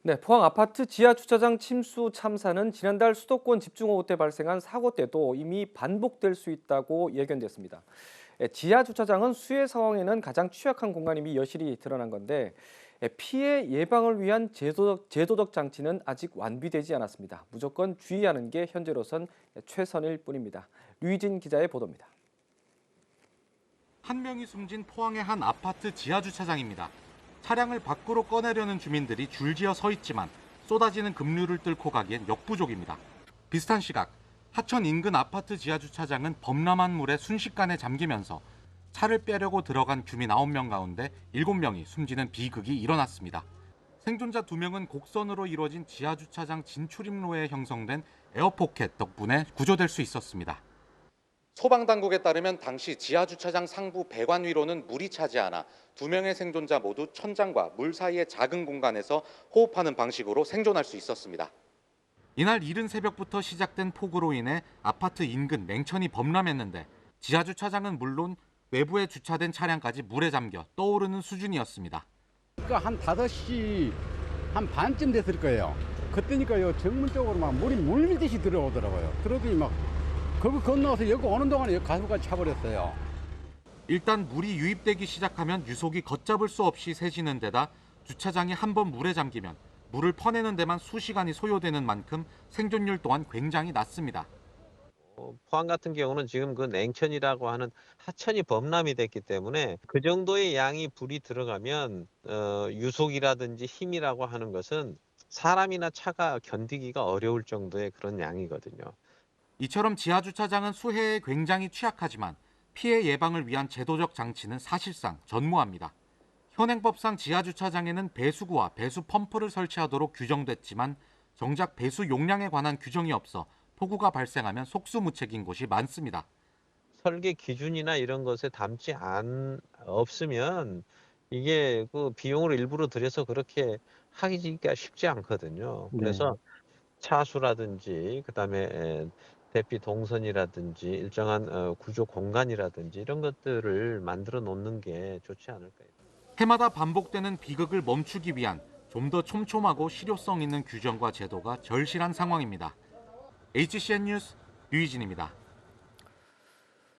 네, 포항 아파트 지하 주차장 침수 참사는 지난달 수도권 집중호우 때 발생한 사고 때도 이미 반복될 수 있다고 예견됐습니다. 지하 주차장은 수해 상황에는 가장 취약한 공간임이 여실히 드러난 건데 피해 예방을 위한 제도적 장치는 아직 완비되지 않았습니다. 무조건 주의하는 게 현재로선 최선일 뿐입니다. 류희진 기자의 보도입니다. 한 명이 숨진 포항의 한 아파트 지하 주차장입니다. 차량을 밖으로 꺼내려는 주민들이 줄지어 서 있지만 쏟아지는 급류를 뚫고 가기엔 역부족입니다. 비슷한 시각, 하천 인근 아파트 지하 주차장은 범람한 물에 순식간에 잠기면서 차를 빼려고 들어간 주민 9명 가운데 7명이 숨지는 비극이 일어났습니다. 생존자 2명은 곡선으로 이루어진 지하 주차장 진출입로에 형성된 에어포켓 덕분에 구조될 수 있었습니다. 소방당국에 따르면 당시 지하주차장 상부 배관 위로는 물이 차지 않아 2명의 생존자 모두 천장과 물 사이의 작은 공간에서 호흡하는 방식으로 생존할 수 있었습니다. 이날 이른 새벽부터 시작된 폭우로 인해 아파트 인근 냉천이 범람했는데 지하주차장은 물론 외부에 주차된 차량까지 물에 잠겨 떠오르는 수준이었습니다. 그러니까 한 5시 한 반쯤 됐을 거예요. 그때니까요, 정문 쪽으로 막 물이 물밀듯이 들어오더라고요. 그러더니 막 거기 건너서 여기 오는 동안에 여기 가슴까지 차버렸어요. 일단 물이 유입되기 시작하면 유속이 걷잡을 수 없이 새지는 데다 주차장이 한번 물에 잠기면 물을 퍼내는 데만 수시간이 소요되는 만큼 생존율 또한 굉장히 낮습니다. 포항 같은 경우는 지금 그 냉천이라고 하는 하천이 범람이 됐기 때문에 그 정도의 양이 불이 들어가면 유속이라든지 힘이라고 하는 것은 사람이나 차가 견디기가 어려울 정도의 그런 양이거든요. 이처럼 지하주차장은 수해에 굉장히 취약하지만 피해 예방을 위한 제도적 장치는 사실상 전무합니다. 현행법상 지하주차장에는 배수구와 배수 펌프를 설치하도록 규정됐지만 정작 배수 용량에 관한 규정이 없어 폭우가 발생하면 속수무책인 곳이 많습니다. 설계 기준이나 이런 것에 없으면 이게 그 비용을 일부러 들여서 그렇게 하기가 쉽지 않거든요. 그래서 차수라든지 그다음에 대피 동선이라든지 일정한 구조 공간이라든지 이런 것들을 만들어 놓는 게 좋지 않을까요? 해마다 반복되는 비극을 멈추기 위한 좀 더 촘촘하고 실효성 있는 규정과 제도가 절실한 상황입니다. HCN 뉴스 류희진입니다.